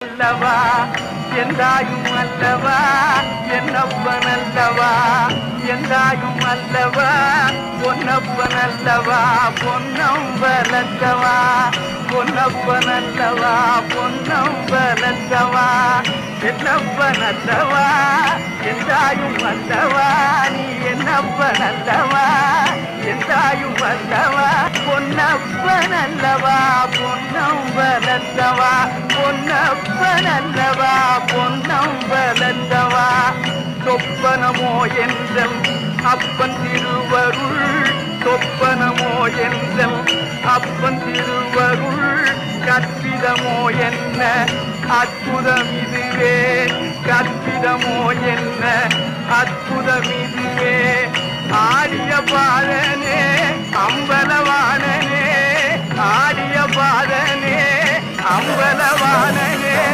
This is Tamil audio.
அல்லவா எந்தாயும் அல்லவா என்னப்பன் அல்லவா எந்தாயும் அல்லவா பொன்னப்பன் அல்லவா பொன்னம்பலத்தவா பொன்னப்பன் அல்லவா பொன்னம்பலத்தவா என்னப்பன் அல்லவா எந்தாயும் அல்லவா நீ என்னப்பன் அல்லவா எந்தாயும் அல்லவா பொன்னப்பன் அல்லவா பொன்னம்பலத்தவா பொன்னப்பன் அல்லவா பொன்னம்பலத்தவா சொப்பனமோ என்றல் அப்பன் திருவருள் சொப்பனமோ என்றல் அப்பன் திருவருள் கற்பிதமோ என்ன அற்புதம் இதுவே கற்பிதமோ என்ன அற்புதம் இதுவே ஆடிய பாலனே அம்ப